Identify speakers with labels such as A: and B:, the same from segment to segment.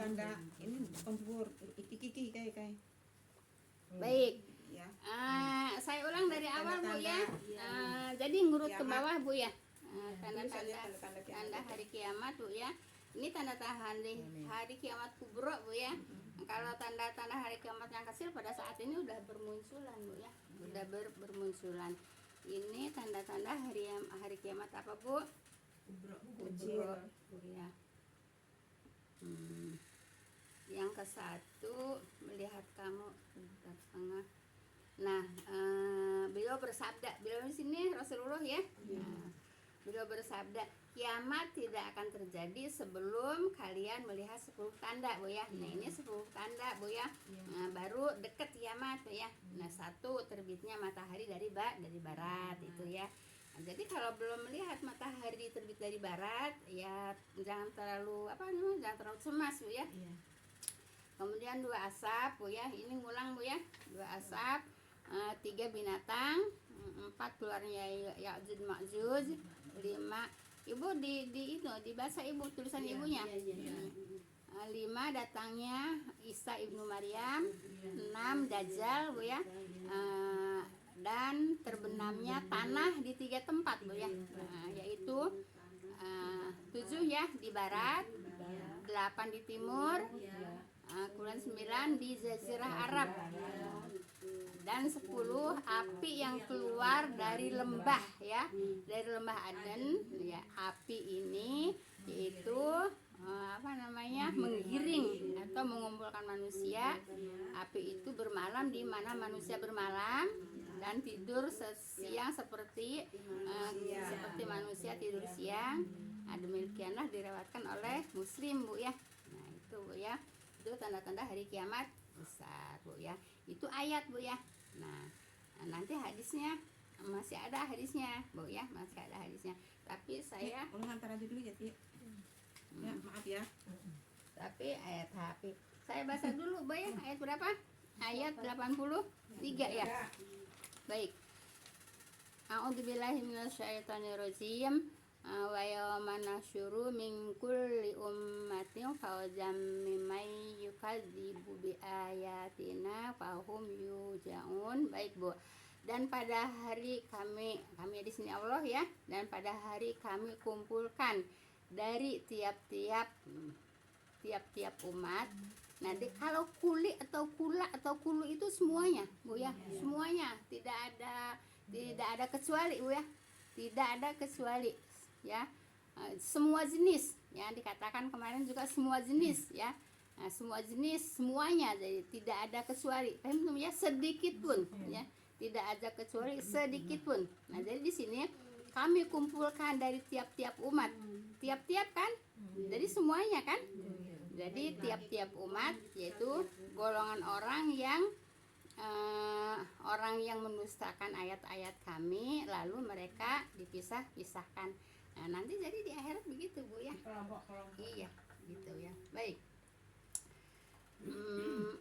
A: tanda ini kompor iki kayak
B: Baik.
A: ya.
B: Saya ulang dari awal Bu ya. Jadi ngurut ke bawah Bu ya. Tanda hari kiamat Bu ya. Ini tanda-tanda hari kiamat kubro Bu ya. Kalau tanda-tanda hari kiamat yang kecil pada saat ini udah bermunculan Bu ya. Udah bermunculan. Ini tanda-tanda hari kiamat apa Bu? Kubro ya. Yang ke satu, melihat kamu tengah. Nah, beliau bersabda, beliau di sini Rasulullah ya. Beliau bersabda, kiamat tidak akan terjadi sebelum kalian melihat 10 tanda Bu ya. Nah, ini 10 tanda Bu ya. Nah, baru deket kiamat Bu ya. Nah, satu, terbitnya matahari dari barat itu ya. Nah, jadi kalau belum melihat matahari terbit dari barat, ya jangan terlalu jangan terlalu cemas Bu ya. Kemudian 2 asap Bu ya. Ini ngulang Bu ya. 2 asap, 3 binatang, 4 keluarnya Ya'juj Ma'juj, 5 Ibu dibaca Ibu tulisan ibunya. 5 datangnya Isa ibnu Maryam, 6 Dajjal Bu ya. Dan terbenamnya tanah di 3 tempat Bu ya. Yaitu 7 ya di barat, 8 di timur, kemudian 9 di Jazirah Arab, dan 10 api yang keluar dari lembah ya, dari lembah Aden ya. Api ini yaitu menggiring atau mengumpulkan manusia. Api itu bermalam di mana manusia bermalam dan tidur siang seperti manusia tidur siang. Demikianlah dirawatkan oleh Muslim Bu ya. Nah itu Bu ya, itu tanda-tanda hari kiamat besar Bu ya. Itu ayat Bu ya. Nah nanti hadisnya masih ada hadisnya Bu ya, masih ada hadisnya. Tapi saya
A: ngantar aja dulu ya Ti. Ya maaf ya.
B: Tapi ayat HP saya baca dulu Bu ya. Ayat berapa? Ayat 83 ya. Baik. A'udzubillahi minasyaitonirrajim. Wa yawma nasyuru min kulli ummatin fawjam mimman yukadzibu bi ayatina fahum yujaun. Baik Bu. Dan pada hari kami di sini Allah ya, dan pada hari kami kumpulkan dari tiap-tiap umat. Nah, kalau kuli atau kula atau kulu itu semuanya Bu ya, semuanya, tidak ada kecuali Bu ya, tidak ada kecuali ya. Semua jenis ya, dikatakan kemarin juga semua jenis ya. Nah, semua jenis semuanya, jadi tidak ada kecuali. Paham belum ya? Sedikit pun ya, tidak ada kecuali sedikit pun. Nah, jadi di sini kami kumpulkan dari tiap-tiap umat, tiap-tiap kan, jadi semuanya kan. Jadi tiap-tiap umat yaitu golongan orang yang mendustakan ayat-ayat kami, lalu mereka dipisah-pisahkan. Nah, nanti jadi di akhirat begitu Bu ya. Iya, gitu ya. Baik.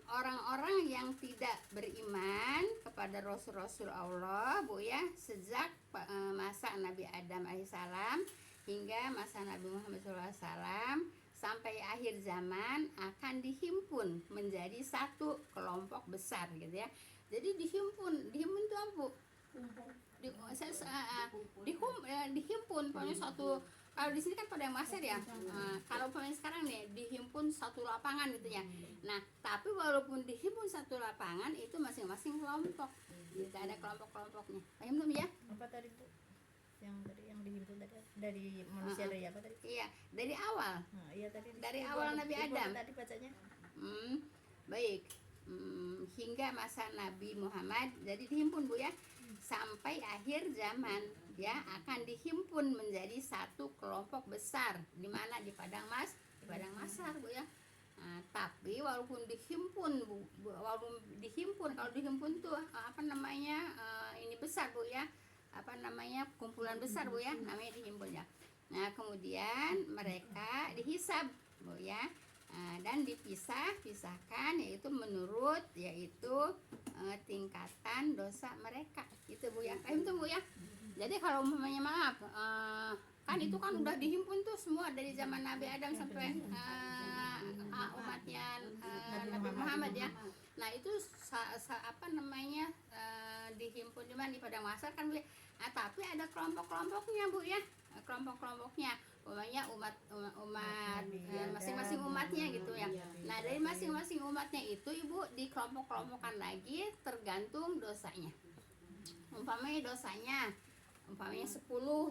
B: Orang-orang yang tidak beriman kepada Rasul-Rasul Allah Bu ya, sejak masa Nabi Adam alaihissalam hingga masa Nabi Muhammad SAW sampai akhir zaman akan dihimpun menjadi satu kelompok besar gitu ya. Jadi dihimpun itu apa Bu? Dihimpun pokoknya satu. Kalau di sini kan pada masir ya. Kalau pokoknya sekarang nih dihimpun satu lapangan gitu ya. Nah, tapi walaupun dihimpun satu lapangan itu masing-masing kelompok. Tidak ada kelompok-kelompoknya. Paham belum ya?
C: Apa tadi Bu? Yang dihimpun dari manusia dari apa tadi?
B: Iya, dari awal.
C: Iya tadi.
B: Dari awal Nabi Adam.
C: Tadi bacanya.
B: Baik. Hingga masa Nabi Muhammad, jadi dihimpun Bu ya, sampai akhir zaman ya akan dihimpun menjadi satu kelompok besar di mana di padang mahsyar Bu ya. Tapi walaupun dihimpun kalau dihimpun tuh ini besar Bu ya, kumpulan besar Bu ya, namanya dihimpun ya. Nah, kemudian mereka dihisab Bu ya. Dan dipisahkan yaitu menurut tingkatan dosa mereka itu Bu ya. Itu Bu ya. Jadi kalau umpamanya kan itu kan udah dihimpun tuh semua dari zaman Nabi Adam sampai umatnya Nabi Muhammad ya. Nah itu apa namanya dihimpun cuma di padang mahsyar kan Bu. Tapi ada kelompok-kelompoknya Bu ya, kelompok-kelompoknya. Umpamanya umat masing-masing umatnya gitu ya. Nah dari masing-masing umatnya itu Ibu di kelompok-kelompokkan lagi tergantung dosanya. Umpamanya 10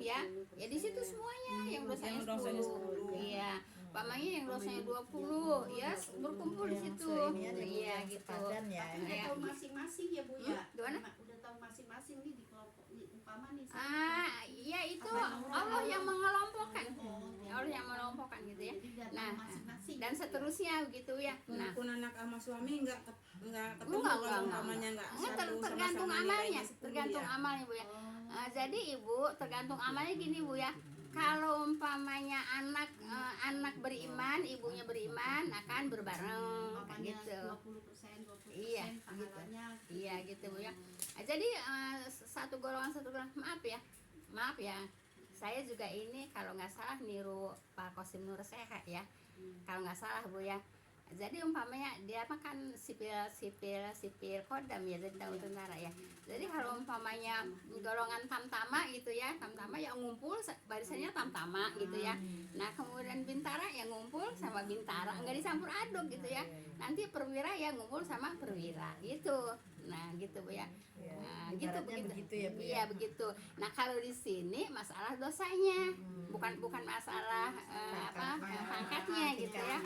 B: ya. Ya di situ semuanya yang dosanya 10. Iya. Umpamanya yang dosanya 20 ya berkumpul di situ. Iya gitu.
D: Udah tahu masing-masing ya Bu ya.
B: Gimana?
D: Udah tahu masing-masing nih di kelompok nih umpama nih.
B: Iya itu Allah yang mengelompokkan. Allah yang mengelompokkan gitu ya. Nah, dan seterusnya begitu ya. Nah,
A: Walaupun anak sama suami enggak ketemu
B: enggak,
A: kalau umpamanya enggak
B: tergantung amalnya, tergantung amalnya Bu ya. Jadi Ibu tergantung amalnya gini Bu ya. Kalau umpamanya anak beriman, ibunya beriman akan berbareng kayak gitu.
D: 20%
B: Iya,
D: pahalanya.
B: Iya gitu Bu ya. Jadi satu golongan maaf ya. Saya juga ini kalau nggak salah niru Pak Qasim Nur Sehat ya. Kalau nggak salah Bu ya. Jadi umpamanya dia kan sipil kodam ya, jadi tentara ya. Jadi kalau umpamanya golongan tamtama gitu ya, tamtama yang ngumpul barisannya tamtama gitu ya. Nah kemudian bintara yang ngumpul sama bintara, nggak dicampur aduk gitu ya. Nanti perwira yang ngumpul sama perwira gitu. Nah gitu Bu ya. Nah gitu begitu
C: ya Bu.
B: Iya begitu. Nah kalau di sini masalah dosanya, bukan masalah pangkatnya gitu ya.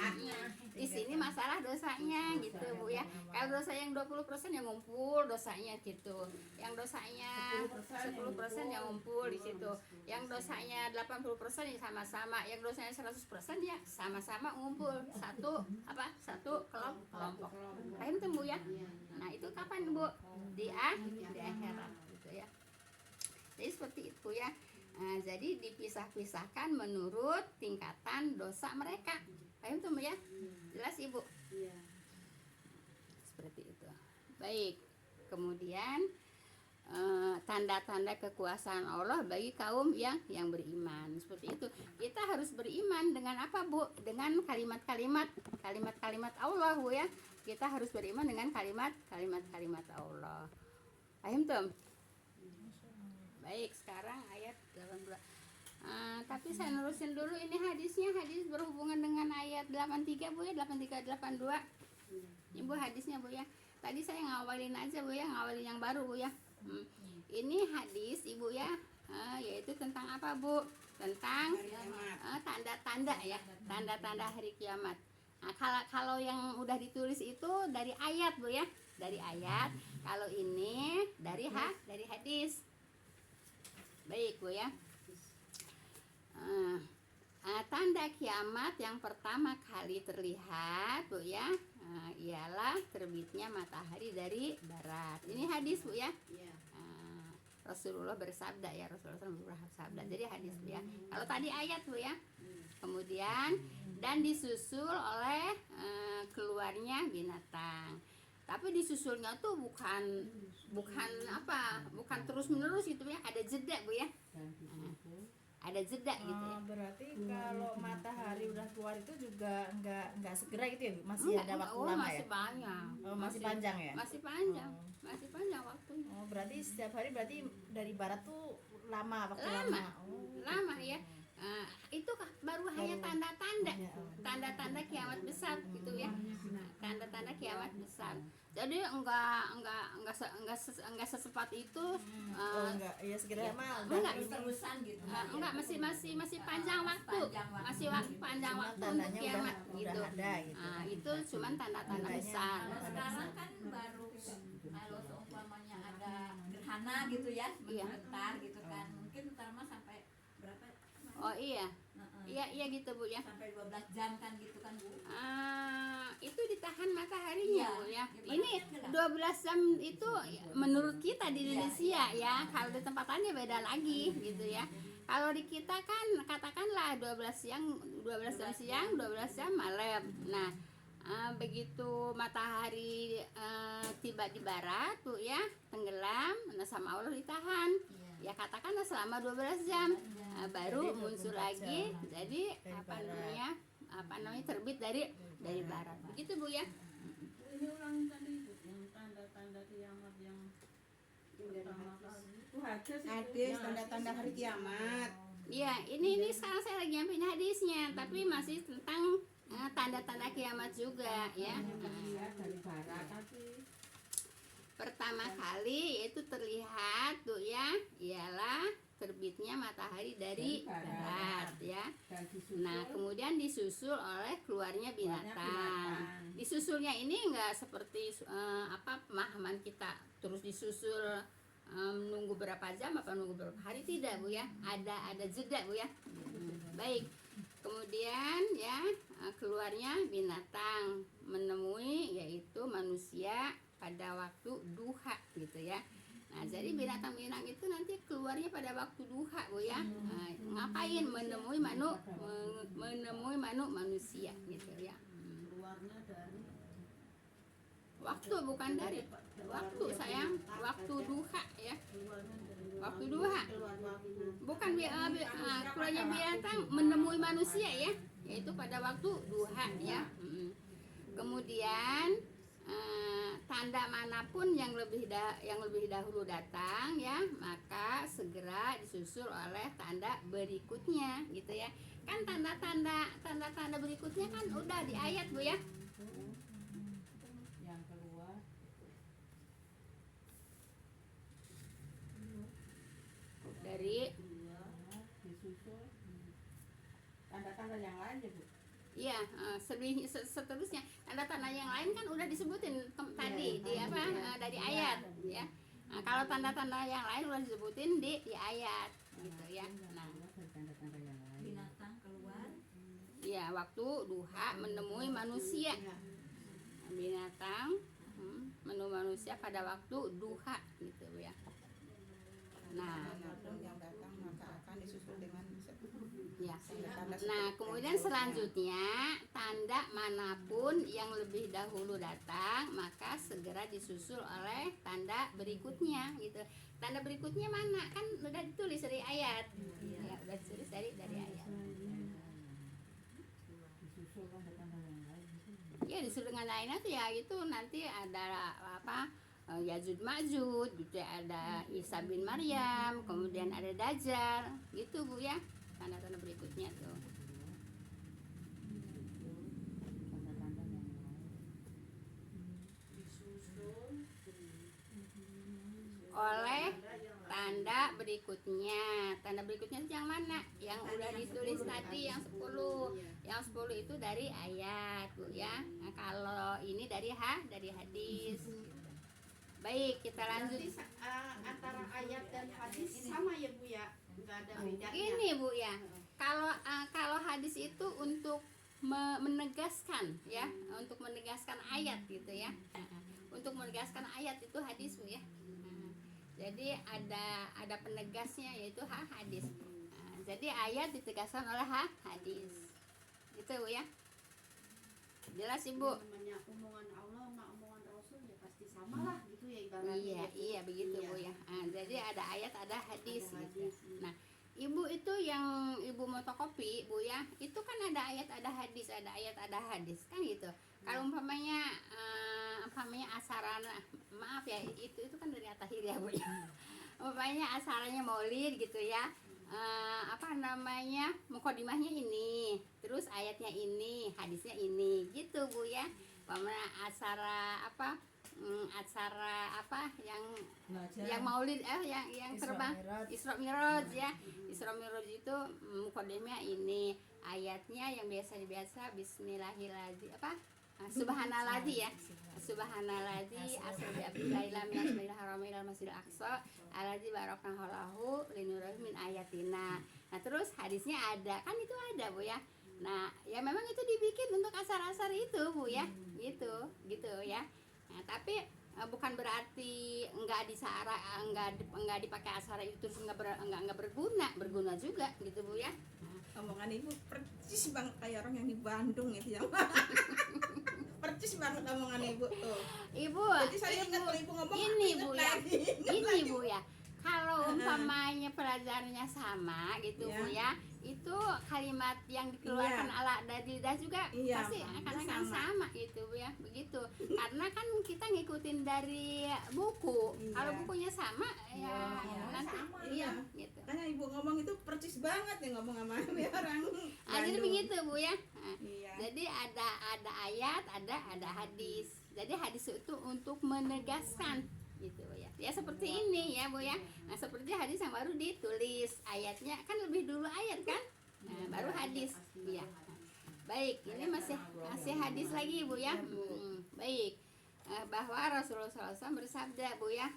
B: Di sini masalah dosanya gitu Bu ya. Kalau dosa yang 20% yang ngumpul dosanya gitu. Yang dosanya 10% yang ngumpul di situ. Yang dosanya 80% ya sama-sama. Yang dosanya 100% ya sama-sama ngumpul satu kelompok. Paham tuh Bu ya? Nah, itu kapan Bu? Di akhirat gitu ya. Jadi seperti itu ya. Nah, jadi dipisah-pisahkan menurut tingkatan dosa mereka. Paham tuh Bu ya? Jelas Ibu?
D: Iya.
B: Seperti itu. Baik. Kemudian tanda-tanda kekuasaan Allah bagi kaum yang beriman. Seperti itu. Kita harus beriman dengan apa Bu? Dengan kalimat-kalimat Allah Bu ya. Kita harus beriman dengan kalimat Allah. Paham tuh? Baik, sekarang ayat 82. Tapi saya nerusin dulu ini hadis berhubungan dengan ayat 83 Bu ya, 83 82. Ini Bu hadisnya Bu ya. Tadi saya ngawalin aja Bu ya, ngawalin yang baru Bu ya. Ini hadis Ibu ya, yaitu tentang apa Bu? Tentang tanda-tanda ya, tanda-tanda hari kiamat. Nah, kalau yang udah ditulis itu dari ayat Bu ya, dari ayat. Kalau ini dari hadis. Baik Bu ya. Tanda kiamat yang pertama kali terlihat Bu ya, ialah terbitnya matahari dari barat. Ini hadis Bu ya. Rasulullah bersabda ya, Rasulullah bersabda. Jadi hadis Bu ya. Kalau tadi ayat Bu ya. Kemudian dan disusul oleh keluarnya binatang. Tapi disusulnya tuh bukan terus menerus gitu ya, ada jeda Bu ya. Ada jeda gitu ya.
C: Berarti kalau matahari udah keluar itu juga nggak segera gitu ya Bu? Masih ada waktu lama
B: masih
C: ya?
B: banyak.
C: Masih panjang ya?
B: Masih panjang. Masih panjang waktunya.
C: Berarti setiap hari berarti dari barat tuh lama waktu lama.
B: Lama ya. Itu baru hanya tanda-tanda kiamat besar gitu ya. Tanda-tanda kiamat besar. Jadi enggak secepat itu.
C: Enggak, ya segera mah.
B: Enggak
D: Terusan gitu.
B: Enggak, masih panjang waktu. Masih panjang waktu untuk kiamat gitu. Itu cuman tanda-tanda besar.
D: Sekarang kan baru kalau seumpamanya ada gerhana gitu ya, bentar gitu kan. Mungkin ntar mah sampai berapa?
B: Oh iya. Iya gitu Bu ya.
D: Sampai 12 jam kan gitu kan Bu.
B: Itu ditahan mataharinya
D: Iya,
B: Bu ya.
D: ya,
B: Ini 12 jam itu menurut kita di Indonesia ya. Kalau di tempat lain ya beda lagi gitu ya. Kalau di kita kan katakanlah 12 jam siang, 12 jam malam. Nah, begitu matahari tiba di barat Bu ya, tenggelam, nah sama Allah ditahan. Ya katakanlah selama 12 jam. Baru muncul lagi. Jadi apa namanya? terbit dari barat. Begitu Bu ya.
D: Ini ulang tadi Bu, yang tanda-tanda kiamat yang pertama kali. Itu
A: Hadis tanda-tanda hari kiamat.
B: Iya, ini sekarang saya lagi nyampein hadisnya, tapi masih tentang tanda-tanda kiamat juga ya.
D: Dari barat tapi
B: Pertama kali itu terlihat tuh ya, ialah terbitnya matahari dari barat ya. Nah, kemudian disusul oleh keluarnya binatang. Disusulnya ini enggak seperti pemahaman kita terus disusul nunggu berapa jam apa nunggu berapa hari, tidak Bu ya. Ada jeda Bu ya. Baik. Kemudian ya keluarnya binatang menemui yaitu manusia pada waktu duha gitu ya. Nah, jadi binatang-binatang itu nanti keluarnya pada waktu duha Bu ya. Nah, ngapain menemui manusia gitu ya.
D: keluarnya dari
B: Waktu bukan dari waktu sayang, waktu duha ya.
D: keluarnya dari
B: Waktu duha. Bukan keluarnya binatang menemui manusia ya, yaitu pada waktu duha ya. Kemudian tanda manapun yang lebih dahulu datang ya, maka segera disusul oleh tanda berikutnya gitu ya. Kan tanda-tanda berikutnya kan udah di ayat Bu ya.
D: yang keluar
B: Dari
D: disusul tanda-tanda yang lain ya Bu.
B: iya, seterusnya tanda-tanda yang lain kan udah disebutin tadi di dari ayat ya. Nah, kalau tanda-tanda yang lain udah disebutin di ayat gitu ya. Nah,
D: Tanda-tanda yang lain. Binatang keluar.
B: iya, waktu duha menemui manusia. Binatang menemui manusia pada waktu duha gitu ya. Nah,
A: Manapun yang datang maka akan disusul dengan
B: ya.
A: tanda-tanda
B: Nah, kemudian selanjutnya tanda manapun yang lebih dahulu datang maka segera disusul oleh tanda berikutnya gitu. Tanda berikutnya mana? Kan udah ditulis dari ayat. Ya, udah ditulis dari ayat.
D: Disusul tanda-tanda yang lain.
B: Ya, disusul dengan lainnya tuh ya itu nanti ada Yajud Majud, gitu ada Isa bin Maryam, kemudian ada Dajjal, gitu Bu ya. Tanda-tanda berikutnya tuh.
D: Tanda-tanda yang lain.
B: Oleh tanda berikutnya. Tanda berikutnya itu yang mana? Yang udah ditulis tadi yang 10. Yang 10 itu dari ayat, Bu ya. Nah, kalau ini dari hadis. Baik, kita lanjut.
E: Antara ayat dan hadis sama ya Bu ya, nggak ada bedanya.
B: Ini Bu ya. Kalau hadis itu untuk menegaskan ya, untuk menegaskan ayat gitu ya. Untuk menegaskan ayat itu hadis Bu ya. Jadi ada penegasnya yaitu hadis. Jadi ayat ditegaskan oleh hadis. Gitu Bu ya. Jelas Ibu?
E: Namanya omongan Allah sama omongan Rasul ya pasti sama lah gitu ya ibaratnya.
B: Iya begitu Bu ya. Jadi ada ayat ada hadis gitu. Nah, Ibu itu yang Ibu motokopi Bu ya, itu kan ada ayat ada hadis, ada ayat ada hadis kan gitu. Kalau umpamanya asarana, maaf ya itu kan dari At-Tahir ya Bu ya. Umpamanya asarannya Maulid gitu ya. Mukodimahnya ini, terus ayatnya ini, hadisnya ini, gitu Bu ya. Umpamanya acara yang Maulid yang terbang Isra Mi'raj ya. Isra Mi'raj itu mukodimahnya ini, ayatnya yang biasa bismillahirrahmanirrahim subhanalladzi ya. Subhanalladzi asra bi abdillah min asmail haram ila masjidil aqsa alladzi barakna halahu linurihi min ayatina. Nah, terus hadisnya ada, kan itu ada Bu ya. Nah, ya memang itu dibikin untuk asar-asar itu Bu ya. Gitu ya. Nah, tapi bukan berarti enggak dipakai asar itu terus enggak berguna juga gitu Bu ya.
A: omongan Ibu percis banget kayak orang yang di Bandung itu yang percis banget omongan Ibu tuh.
B: Ibu,
A: Jadi saya ingat kalau Ibu ngomong
B: ini
A: aku
B: Bu
A: ingat
B: ya.
A: lagi.
B: Ini Bu ya. Kalau umpamanya pelajarannya sama gitu
A: Iya.
B: Bu ya, itu kalimat yang dikeluarkan
A: Iya.
B: ala dari lidah juga
A: Iya,
B: pasti
A: Mak.
B: akan
A: Sama.
B: sama gitu Bu ya, begitu. Karena kan kita ngikutin dari buku.
A: Iya.
B: Kalau bukunya sama ya
A: Iya,
B: nanti
A: sama,
B: iya
A: iya.
B: gitu.
A: Makanya ibu ngomong itu percis banget ya ngomong sama orang
B: Jadi
A: Bandung.
B: begitu Bu ya. Nah,
A: Iya.
B: jadi ada ayat, ada hadis. Jadi hadis itu untuk menegaskan gitu ya. Ya seperti ini ya Bu ya. Nah, seperti hadis yang baru ditulis, ayatnya kan lebih dulu ayat kan? Nah, baru hadis. Iya. Baik, ini masih hadis lagi Bu ya. Baik. Bahwa Rasulullah SAW bersabda Bu ya.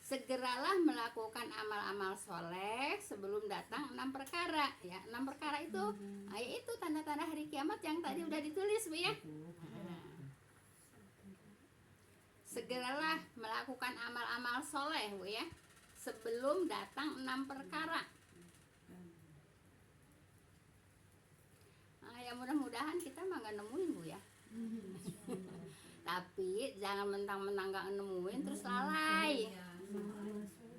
B: Segeralah melakukan amal-amal soleh sebelum datang 6 perkara ya. 6 perkara itu yaitu tanda-tanda hari kiamat yang tadi udah ditulis Bu ya. Segeralah melakukan amal-amal soleh Bu ya sebelum datang 6 perkara. Ya mudah-mudahan kita mah gak nemuin Bu ya. Tapi jangan mentang-mentang gak nemuin terus lalai.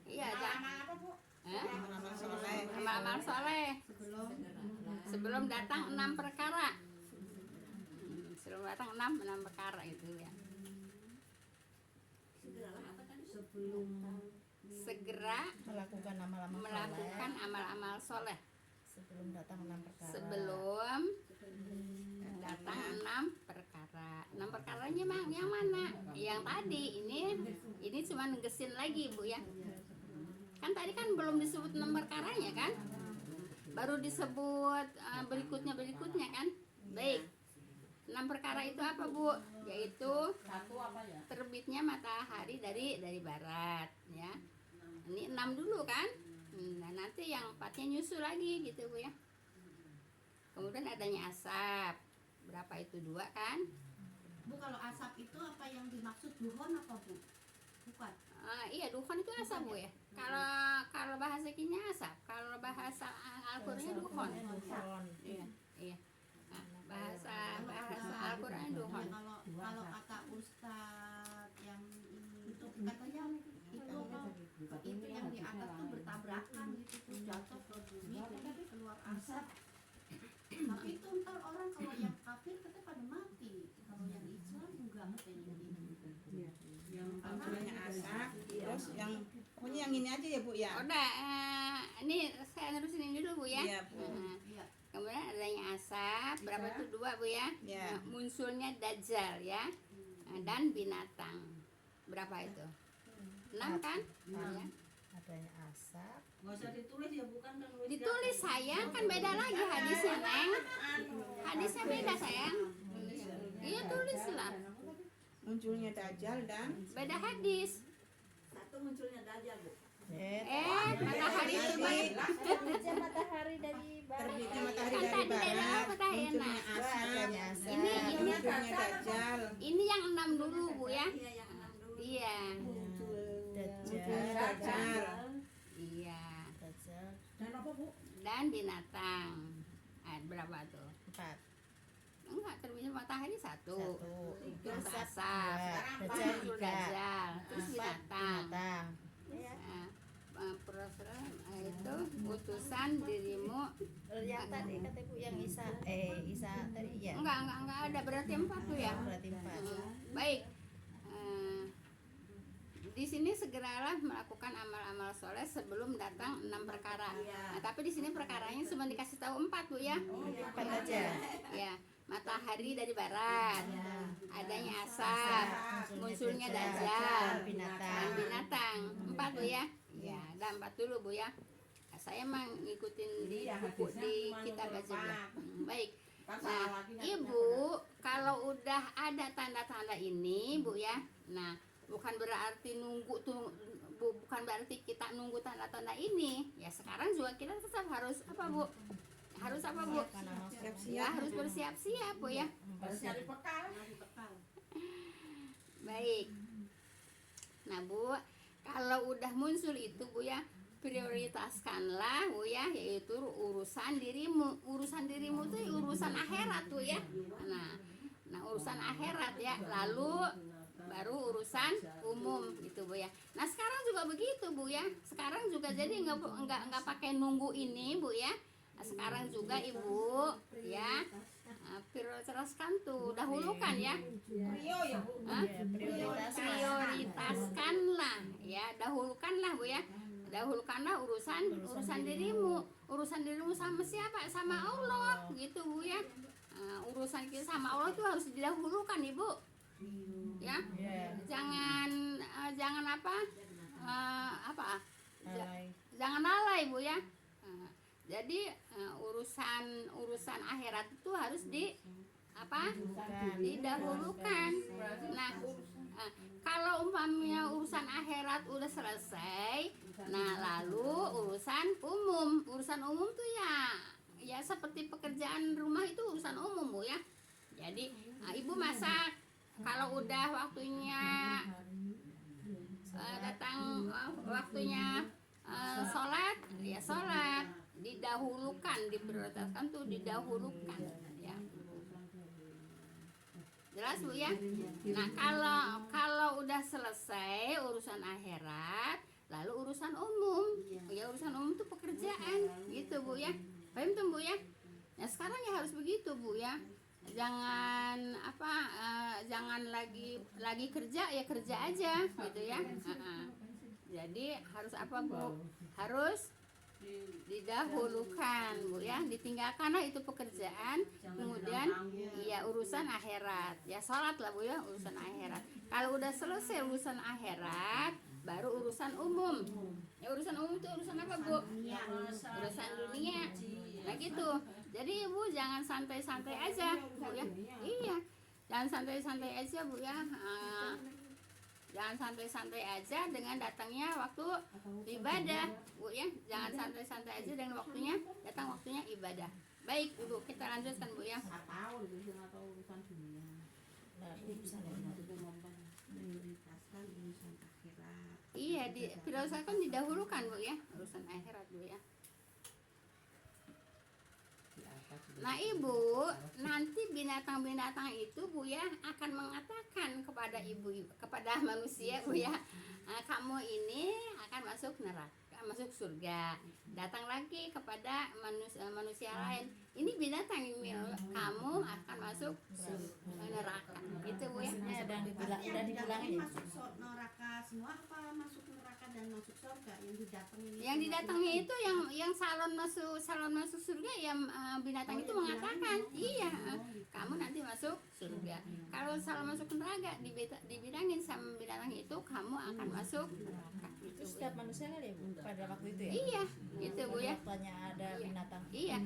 B: Iya, jangan.
E: Apa Bu?
A: Amal soleh.
B: Amal-amal soleh sebelum datang 6 perkara. Sebelum datang 6 perkara itu ya. Segera
C: Melakukan amal-amal
B: melakukan amal-amal soleh
C: sebelum datang 6 perkara.
B: sebelum datang 6 perkara. 6 perkaranya yang mana? Yang tadi ini cuma negesin lagi Bu ya. Kan tadi kan belum disebut 6 perkaranya kan? Baru disebut berikutnya kan? Baik. 6 perkara itu apa Bu? Yaitu terbitnya matahari dari barat ya. Ini 6 dulu kan? Nah, nanti yang 4-nya nyusul lagi gitu Bu ya. Kemudian adanya asap. Berapa itu? 2 kan?
E: Bu, kalau asap itu apa yang dimaksud duhon apa Bu? Bukan.
B: Iya, dukhon itu asap Bu ya. Kalau bahasa kininya asap, kalau bahasa Al-Qur'annya dukhon. Iya, iya. Nah, bahasa Al-Qur'an dukhon.
E: Ya, kalau kata Ustadz yang ini itu katanya itu yang di atas tuh bertabrakan gitu tuh jatuh ke bumi jadi keluar asap. Tapi itu ntar orang kalau yang kafir katanya pada mati. Kalau yang Islam enggak katanya ini.
A: Yang namanya asap, terus yang pokoknya yang ini aja ya Bu ya.
B: Udah, ini saya nerusin ini dulu Bu ya.
A: Iya, Bu.
E: Iya.
B: Kemudian adanya asap, berapa itu 2 Bu ya?
A: Iya.
B: Munculnya dajjal ya. Dan binatang. Berapa itu? 6 kan? Ya.
C: Adanya asap.
D: Nggak usah ditulis ya, bukan kan nulis
B: Ditulis sayang, kan beda lagi hadisnya Neng. Hadisnya beda sayang. Iya tulis lah.
A: Munculnya Dajjal dan
B: Beda hadis.
D: Satu munculnya Dajjal Bu.
B: Matahari terbit.
C: Terbitnya matahari dari
A: terbitnya matahari
B: Kan
A: dari
B: tadi dari
A: barat,
B: matahari
A: munculnya
B: enak.
A: asap,
C: Adanya asap.
B: Ini
A: munculnya Dajjal.
B: Ini yang 6 dulu Bu ya.
D: Iya, yang 6 dulu.
B: Iya.
A: Munculnya
C: Dajjal.
A: Dajjal.
B: Iya.
C: Dajjal
D: Dan apa Bu?
B: Dan binatang. Berapa tuh?
C: 4.
B: Enggak, terbitnya matahari 1.
C: 1.
B: Terus
C: Asap
B: asap.
C: 2. Dajjal
B: Muncul
C: 3.
B: dajjal. Terus
C: 4.
B: binatang.
C: Binatang.
B: Itu utusan dirimu.
C: Yang tadi kata Bu yang Isa tadi ya.
B: Enggak ada, berarti 4 tuh ya.
C: Berarti 4.
B: Baik. Di sini segeralah melakukan amal-amal soleh sebelum datang 6 perkara. Nah, tapi di sini perkaranya cuma dikasih tahu 4 Bu ya.
C: 4 aja.
B: Ya, matahari dari barat, adanya asap, munculnya dajjal, dan binatang. 4 Bu ya. Ya, ada 4 dulu Bu ya. Nah, saya emang ngikutin di buku di kitab aja Bu. Baik. Nah, Ibu, kalau udah ada tanda-tanda ini Bu ya. Nah, bukan berarti bukan berarti kita nunggu tanda-tanda ini. Ya sekarang juga kita tetap harus apa Bu? Harus apa Bu? Ya
A: Siap-siap.
B: harus bersiap-siap Bu ya.
D: Cari bekal.
B: Baik. Nah Bu, kalau udah muncul itu Bu ya, prioritaskanlah Bu ya, yaitu urusan dirimu. Urusan dirimu tuh urusan akhirat tuh ya. Nah urusan akhirat ya. Lalu baru urusan umum gitu Bu ya. Nah sekarang juga begitu Bu ya. Sekarang juga jadi nggak pakai nunggu ini Bu ya. Nah, sekarang juga Ibu ya prioritaskan tuh, dahulukan ya.
A: Rio ya Bu.
B: Hah?
C: Iya,
B: Prioritaskanlah ya, dahulukanlah Bu ya. Dahulukanlah urusan dirimu. Urusan dirimu sama siapa? Sama Allah gitu Bu ya. Urusan kita sama Allah itu harus didahulukan Ibu ya.
C: Iya.
B: Jangan apa
C: Alay.
B: jangan lalai Bu ya. Jadi urusan akhirat itu harus didahulukan. Nah, kalau umpamanya urusan akhirat udah selesai, nah lalu urusan umum tuh ya seperti pekerjaan rumah itu urusan umum Bu ya. Jadi Ibu masak, kalau udah waktunya waktunya sholat, ya sholat, didahulukan, diprioritaskan tuh didahulukan ya. Jelas Bu ya. Nah kalau udah selesai urusan akhirat, lalu urusan umum. Ya urusan umum tuh pekerjaan gitu Bu ya. Paham tuh Bu ya. Nah sekarang ya harus begitu Bu ya. Jangan lagi kerja ya kerja aja gitu ya. Jadi harus apa Bu? Harus didahulukan Bu ya, ditinggalkanlah itu pekerjaan, kemudian ya urusan akhirat ya, sholat lah Bu ya, urusan akhirat. Kalau udah selesai urusan akhirat, baru urusan umum ya. Urusan umum itu urusan apa Bu? Urusan dunia. Nah gitu. Jadi Ibu jangan santai-santai aja Bu ya. Iya, jangan santai-santai aja Bu ya. Jangan santai-santai aja dengan datangnya waktu ibadah Bu ya. Jangan santai-santai aja dengan datang waktunya ibadah. Baik Ibu, kita lanjutkan Bu ya. Iya, prioritaskan didahulukan Bu ya, urusan akhirat Bu ya. Nah Ibu, nanti binatang-binatang itu Bu ya akan mengatakan kepada kepada manusia Bu ya, kamu ini akan masuk neraka, masuk surga. Datang lagi kepada manusia lain, ini binatang ini, kamu akan masuk neraka. Gitu Bu ya.
C: Udah dibilangin ya.
E: Masuk neraka semua apa masuk neraka dan masuk surga
B: Yang didatangi itu yang salon masuk surga, yang binatang itu mengatakan iya, kamu nanti masuk surga. Kalau salon masuk neraka dibilangin sama binatang itu, kamu akan masuk neraka.
C: Itu setiap manusia kali ya Bu pada waktu itu ya.
B: Iya gitu Bu ya.
C: Tanya ada binatang.
B: Iya.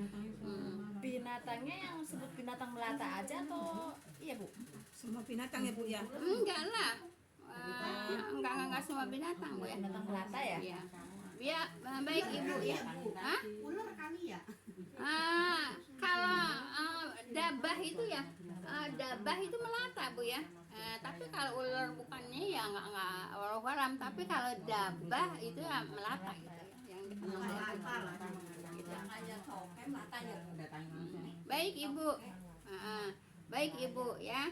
C: Binatangnya yang sebut binatang melata aja atau iya Bu?
A: Semua binatang ya Bu ya.
B: Enggak lah. Enggak semua binatang Bu ya.
C: Binatang melata ya?
B: Iya. Ya, baik Ibu ya. Hah?
E: ular kali ya.
B: Kalau dabah itu ya, dabah itu melata Bu ya. Tapi kalau ular bukannya ya enggak walau tapi kalau dabah itu ya melata gitu ya. Yang dikenal dabah. Baik Ibu. Baik Ibu ya.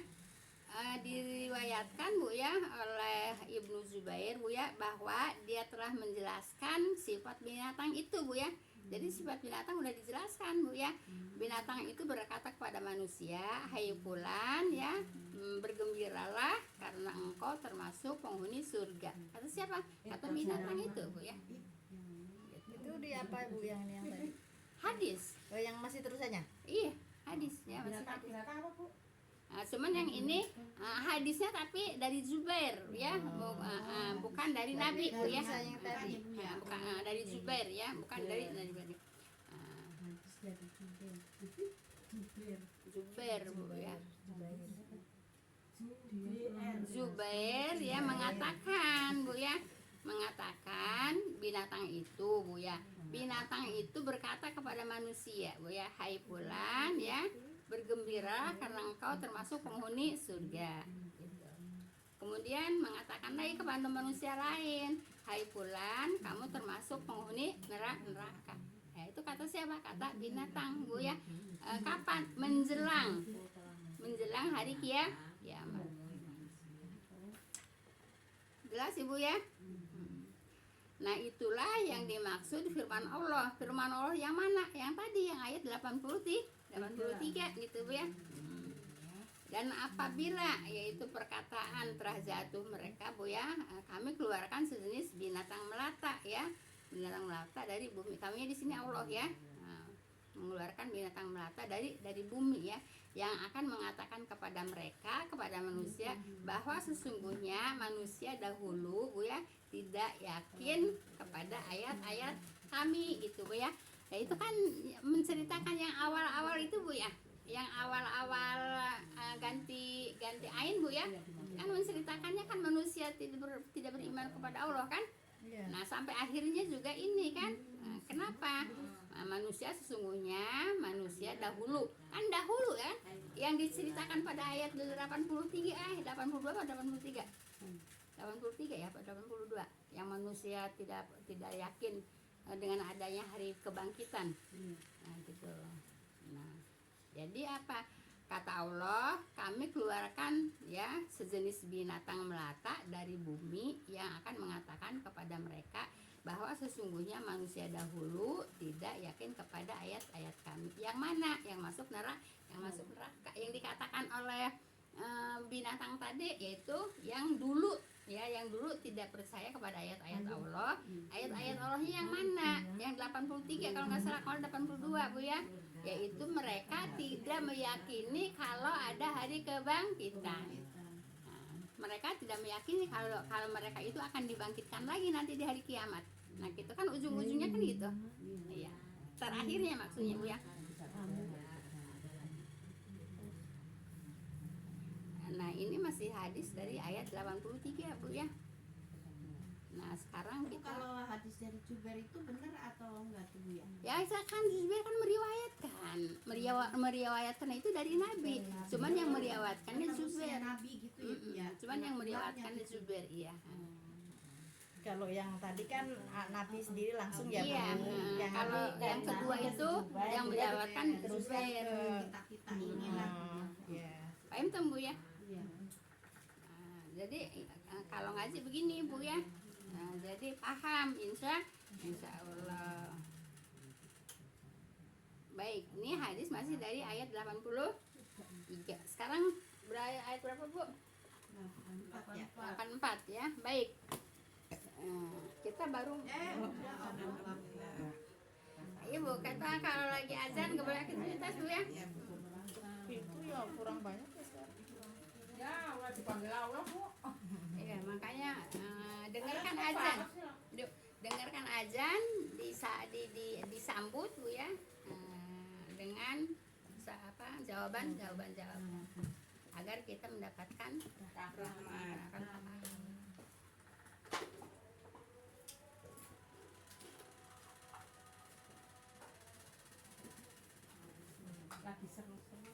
B: Diriwayatkan Bu ya oleh Ibnu Zubair Bu ya, bahwa dia telah menjelaskan sifat binatang itu Bu ya. Jadi sifat binatang udah dijelaskan Bu ya. Binatang itu berkata kepada manusia, hai fulan ya, bergembiralah karena engkau termasuk penghuni surga. Kata siapa? Kata binatang itu Bu ya.
C: Itu di apa Bu yang tadi?
B: Hadis.
C: Yang masih terusannya?
B: Iya, hadis ya, masih hadis. Cuman yang ini hadisnya tapi dari Zubair ya, bukan dari Nabi Bu ya. Bukan dari Zubair ya, bukan dari Nabi. Zubair Bu ya. Zubair ya mengatakan Bu ya, mengatakan binatang itu Bu ya. Binatang itu berkata kepada manusia Bu ya, hai fulan ya, bergembira karena engkau termasuk penghuni surga. Kemudian mengatakan lagi kepada manusia lain, hai fulan, kamu termasuk penghuni neraka. Ya, itu kata siapa? Kata binatang Bu ya. Kapan? Menjelang hari kiamat. Jelas Ibu ya? Nah itulah yang dimaksud firman Allah. Firman Allah yang mana? Yang tadi yang ayat 83 gitu Bu ya. Dan apabila yaitu perkataan telah jatuh mereka Bu ya, kami keluarkan sejenis binatang melata ya. Binatang melata dari bumi. Kami di sini Allah ya. Mengeluarkan binatang melata dari bumi ya, yang akan mengatakan kepada mereka, kepada manusia, bahwa sesungguhnya manusia dahulu Bu ya tidak yakin kepada ayat-ayat kami gitu Bu ya. Ya itu kan menceritakan yang awal-awal itu Bu ya, yang awal-awal ganti ain Bu ya, kan menceritakannya kan manusia tidak beriman kepada Allah kan. Nah sampai akhirnya juga ini kan, kenapa? Manusia sesungguhnya manusia dahulu kan kan yang diceritakan pada ayat 82 atau 83 ya Pak, 82 yang manusia tidak yakin dengan adanya hari kebangkitan. Nah gitu. Nah jadi apa kata Allah, kami keluarkan ya sejenis binatang melata dari bumi yang akan mengatakan kepada mereka bahwa sesungguhnya manusia dahulu tidak yakin kepada ayat-ayat kami. Yang mana? Yang masuk neraka, yang dikatakan oleh binatang tadi, yaitu yang dulu ya, yang dulu tidak percaya kepada ayat-ayat Allah. Ayat-ayat Allahnya yang mana? Yang 83 kalau nggak salah, kalau 82 Bu ya, yaitu mereka tidak meyakini kalau ada hari kebangkitan. Mereka tidak meyakini kalau mereka itu akan dibangkitkan lagi nanti di hari kiamat. Nah gitu kan ujung-ujungnya kan gitu. Iya. Terakhirnya maksudnya Bu ya. Nah ini masih hadis dari ayat 83 Bu ya. Nah sekarang
E: Itu
B: kita
E: kalau hadis dari Jubair itu benar atau enggak tuh Bu ya?
B: ya kan Jubair kan meriwayatkan itu dari Nabi. Cuman yang meriwayatkannya Jubair.
E: Nabi gitu ya Bu ya.
B: Cuman yang meriwayatkan Jubair iya.
C: Kalau yang tadi kan Nabi sendiri langsung ya
B: Iya.
C: Bu.
B: Kalau yang kedua itu yang meriwayatkan
C: terus
B: Jubair.
E: Kita ini lah.
C: Ya.
B: Paham tuh Bu ya?
E: Iya.
B: Nah, jadi kalau ngaji begini Bu ya. Nah, jadi paham insya Allah. Baik, ini hadis masih dari ayat 83. Sekarang ayat berapa Bu? 84 ya. Baik. Kita baru Iya Bu, kata kalau lagi azan gak boleh aktivitas Bu ya.
C: Itu ya kurang banyak ya sekarang.
A: Ya, udah dipanggil Allah Bu.
B: Iya, makanya dengarkan azan. Dengarkan azan disambut Bu ya. Dengan jawaban agar kita mendapatkan rahmat.
A: Lagi seru-seru.